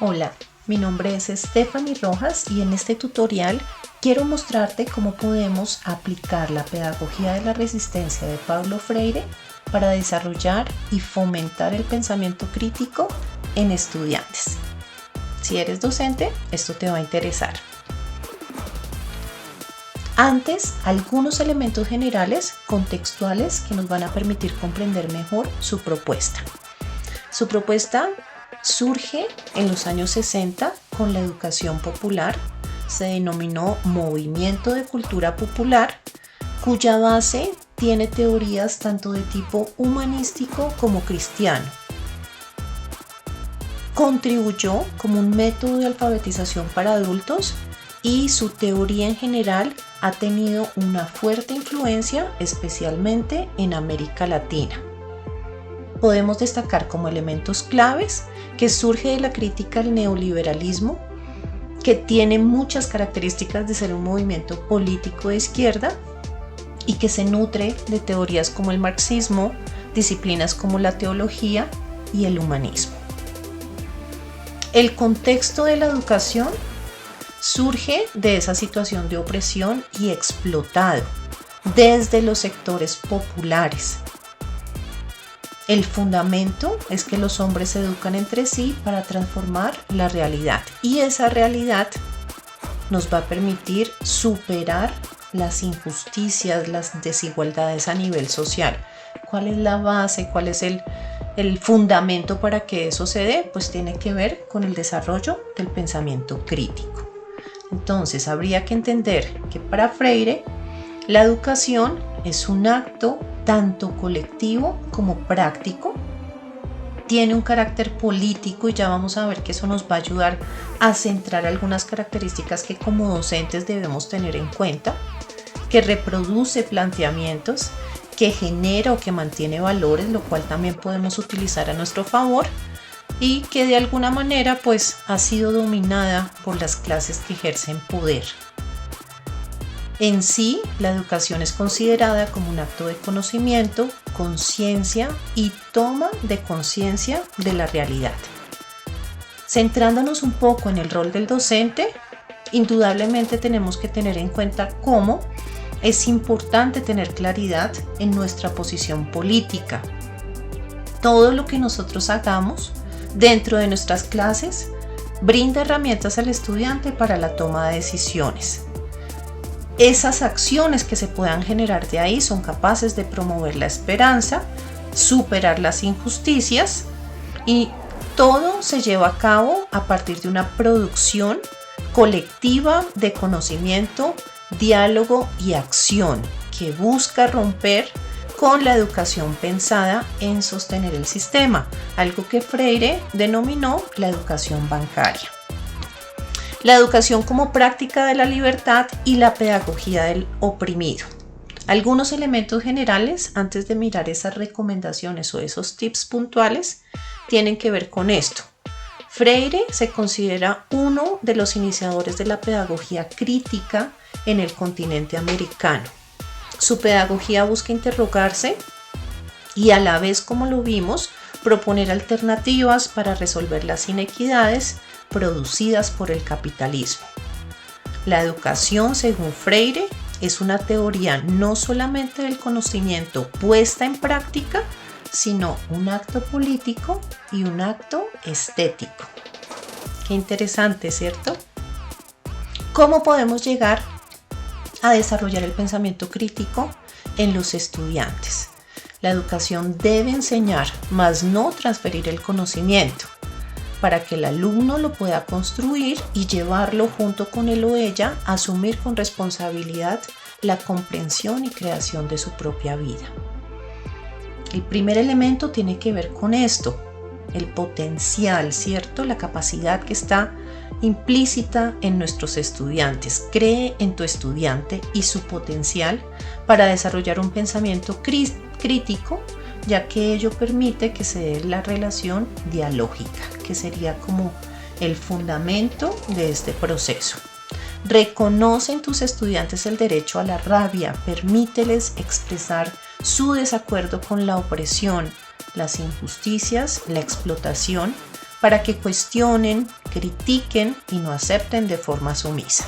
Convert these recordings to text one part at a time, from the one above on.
Hola, mi nombre es Stephanie Rojas y en este tutorial quiero mostrarte cómo podemos aplicar la pedagogía de la resistencia de Paulo Freire para desarrollar y fomentar el pensamiento crítico en estudiantes. Si eres docente, esto te va a interesar. Antes, algunos elementos generales contextuales que nos van a permitir comprender mejor su propuesta. Su propuesta surge en los años 60 con la educación popular, se denominó Movimiento de Cultura Popular, cuya base tiene teorías tanto de tipo humanístico como cristiano. Contribuyó como un método de alfabetización para adultos y su teoría en general ha tenido una fuerte influencia, especialmente en América Latina. Podemos destacar como elementos claves que surge de la crítica al neoliberalismo, que tiene muchas características de ser un movimiento político de izquierda y que se nutre de teorías como el marxismo, disciplinas como la teología y el humanismo. El contexto de la educación surge de esa situación de opresión y explotado desde los sectores populares. El fundamento es que los hombres se educan entre sí para transformar la realidad y esa realidad nos va a permitir superar las injusticias, las desigualdades a nivel social. ¿Cuál es la base? ¿Cuál es el fundamento para que eso se dé? Pues tiene que ver con el desarrollo del pensamiento crítico. Entonces habría que entender que para Freire la educación es un acto tanto colectivo como práctico, tiene un carácter político y ya vamos a ver que eso nos va a ayudar a centrar algunas características que como docentes debemos tener en cuenta, que reproduce planteamientos, que genera o que mantiene valores, lo cual también podemos utilizar a nuestro favor y que de alguna manera pues ha sido dominada por las clases que ejercen poder. En sí, la educación es considerada como un acto de conocimiento, conciencia y toma de conciencia de la realidad. Centrándonos un poco en el rol del docente, indudablemente tenemos que tener en cuenta cómo es importante tener claridad en nuestra posición política. Todo lo que nosotros hagamos dentro de nuestras clases brinda herramientas al estudiante para la toma de decisiones. Esas acciones que se puedan generar de ahí son capaces de promover la esperanza, superar las injusticias y todo se lleva a cabo a partir de una producción colectiva de conocimiento, diálogo y acción que busca romper con la educación pensada en sostener el sistema, algo que Freire denominó la educación bancaria. La educación como práctica de la libertad y la pedagogía del oprimido. Algunos elementos generales antes de mirar esas recomendaciones o esos tips puntuales tienen que ver con esto. Freire se considera uno de los iniciadores de la pedagogía crítica en el continente americano. Su pedagogía busca interrogarse y a la vez, como lo vimos, proponer alternativas para resolver las inequidades producidas por el capitalismo. La educación, según Freire, es una teoría no solamente del conocimiento puesta en práctica, sino un acto político y un acto estético. Qué interesante, ¿cierto? ¿Cómo podemos llegar a desarrollar el pensamiento crítico en los estudiantes? La educación debe enseñar, mas no transferir el conocimiento, para que el alumno lo pueda construir y llevarlo junto con él o ella a asumir con responsabilidad la comprensión y creación de su propia vida. El primer elemento tiene que ver con esto, el potencial, ¿cierto? La capacidad que está implícita en nuestros estudiantes. Cree en tu estudiante y su potencial para desarrollar un pensamiento crítico, ya que ello permite que se dé la relación dialógica, que sería como el fundamento de este proceso. Reconoce en tus estudiantes el derecho a la rabia, permíteles expresar su desacuerdo con la opresión, las injusticias, la explotación, para que cuestionen, critiquen y no acepten de forma sumisa.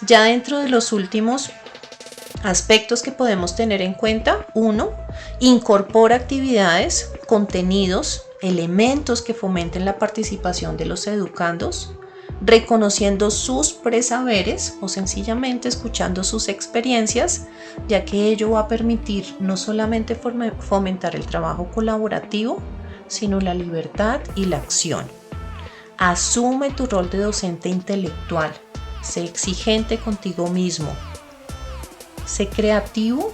Ya dentro de los últimos aspectos que podemos tener en cuenta, 1. Incorpora actividades, contenidos, elementos que fomenten la participación de los educandos, reconociendo sus presaberes o sencillamente escuchando sus experiencias, ya que ello va a permitir no solamente fomentar el trabajo colaborativo, sino la libertad y la acción. Asume tu rol de docente intelectual, sé exigente contigo mismo, sé creativo,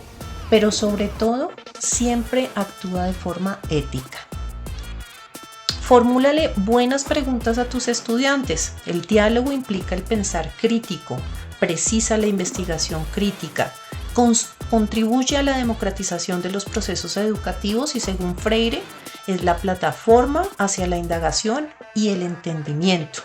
pero sobre todo siempre actúa de forma ética. Formúlale buenas preguntas a tus estudiantes. El diálogo implica el pensar crítico, precisa la investigación crítica, contribuye a la democratización de los procesos educativos y, según Freire, es la plataforma hacia la indagación y el entendimiento.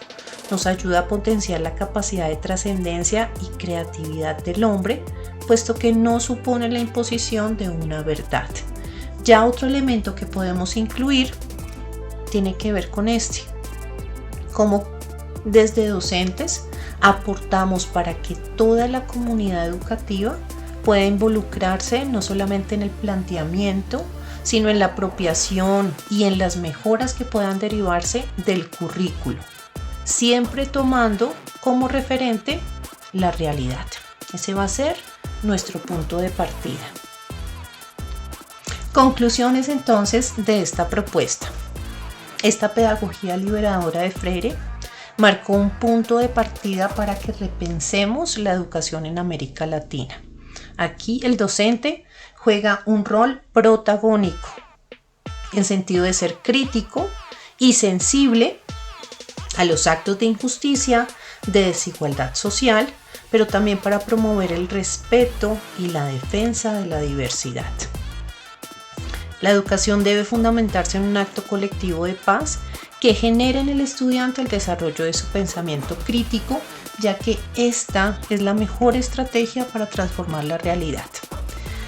Nos ayuda a potenciar la capacidad de trascendencia y creatividad del hombre, puesto que no supone la imposición de una verdad. Ya otro elemento que podemos incluir tiene que ver con cómo desde docentes aportamos para que toda la comunidad educativa pueda involucrarse no solamente en el planteamiento, sino en la apropiación y en las mejoras que puedan derivarse del currículo, siempre tomando como referente la realidad. Ese va a ser nuestro punto de partida. Conclusiones entonces de esta propuesta. Esta pedagogía liberadora de Freire marcó un punto de partida para que repensemos la educación en América Latina. Aquí el docente juega un rol protagónico en sentido de ser crítico y sensible a los actos de injusticia, de desigualdad social, pero también para promover el respeto y la defensa de la diversidad. La educación debe fundamentarse en un acto colectivo de paz que genere en el estudiante el desarrollo de su pensamiento crítico, ya que esta es la mejor estrategia para transformar la realidad.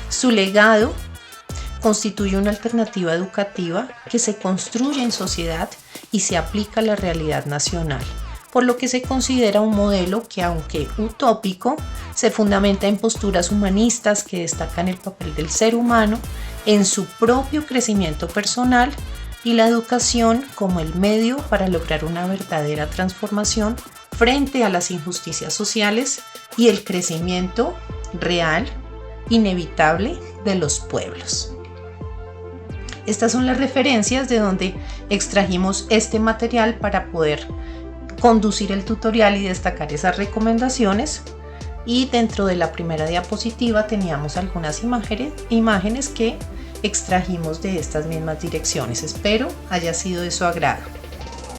Su legado constituye una alternativa educativa que se construye en sociedad y se aplica a la realidad nacional, por lo que se considera un modelo que, aunque utópico, se fundamenta en posturas humanistas que destacan el papel del ser humano en su propio crecimiento personal y la educación como el medio para lograr una verdadera transformación frente a las injusticias sociales y el crecimiento real, inevitable de los pueblos. Estas son las referencias de donde extrajimos este material para poder conducir el tutorial y destacar esas recomendaciones. Y dentro de la primera diapositiva teníamos algunas imágenes que extrajimos de estas mismas direcciones. Espero haya sido de su agrado.